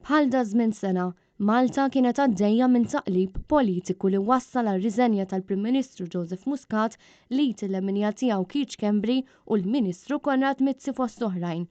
Bħal da żmien sena, Malta kienet għaddejja minn taqlib politiku li wassal għal riżenja tal-Prim Ministru Joseph Muscat li t-leminja tiegħu Keith Kembri u l-Ministru Konrad Mizzi fost oħrajn.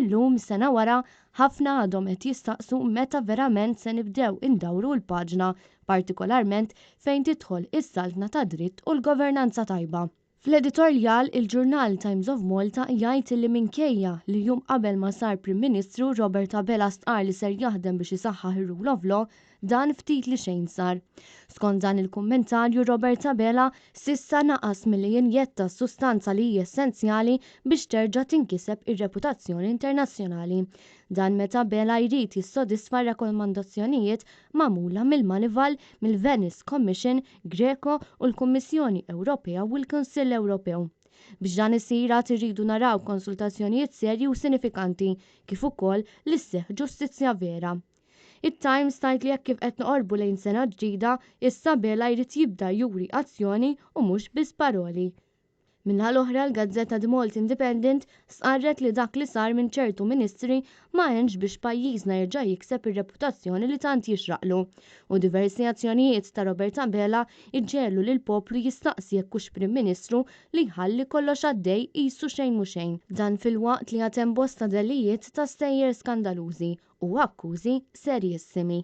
Illum sena wara ħafna għadhom qed jistaqsu meta verament se nibdew indawru l-paġna, partikolarment fejn tidħol is-salvna ta' dritt u l-governanza tajba. Fl-editorjal il-ġurnal Times of Malta jgħid li minkejja li jum qabel ma sar Prim Ministru Robert Abela stqar li ser jaħdem biex isaħħaħ ir-rule of law, dan ftit li xejn sar. Skont dan il-kummentarju Robert Abela sissa naqas milli jinjetta sustanza li hija essenzjali biex terġa' tinkiseb ir-reputazzjoni internazzjonali. Dan meta Abela jrid jissodisfa rakkomandazzjonijiet magħmula mill-Manival, mill-Venice Commission, Greco u l-Kummissjoni Ewropea u l-Kunsill Ewropew. Biex dan isir għad irridu naraw konsultazzjonijiet serji u sinifikanti kif ukoll li sseħħ ġustizzja vera. It-Times tajt li jekk kif qed noqorbu lejn sena ġdida, issa Abela jrid jibda juri azzjoni u mhux biss paroli. Minħa l-oħra l-Gazzetta The Malta Independent sqarret li dak li sar minn ċertu ministri ma għenx biex pajjiżna jerġa' jikseb ir-reputazzjoni li tant jixraqlu u diversi azzjonijiet ta' Robert Abela iġġellu lil poplu jistaqsi jekk hux Prim Ministru li jħalli kollox għaddej qisu xejn mhu xejn. Dan filwaqt li għad hemm bosta delijiet ta' stejjer skandalużi u akkużi serjissimi.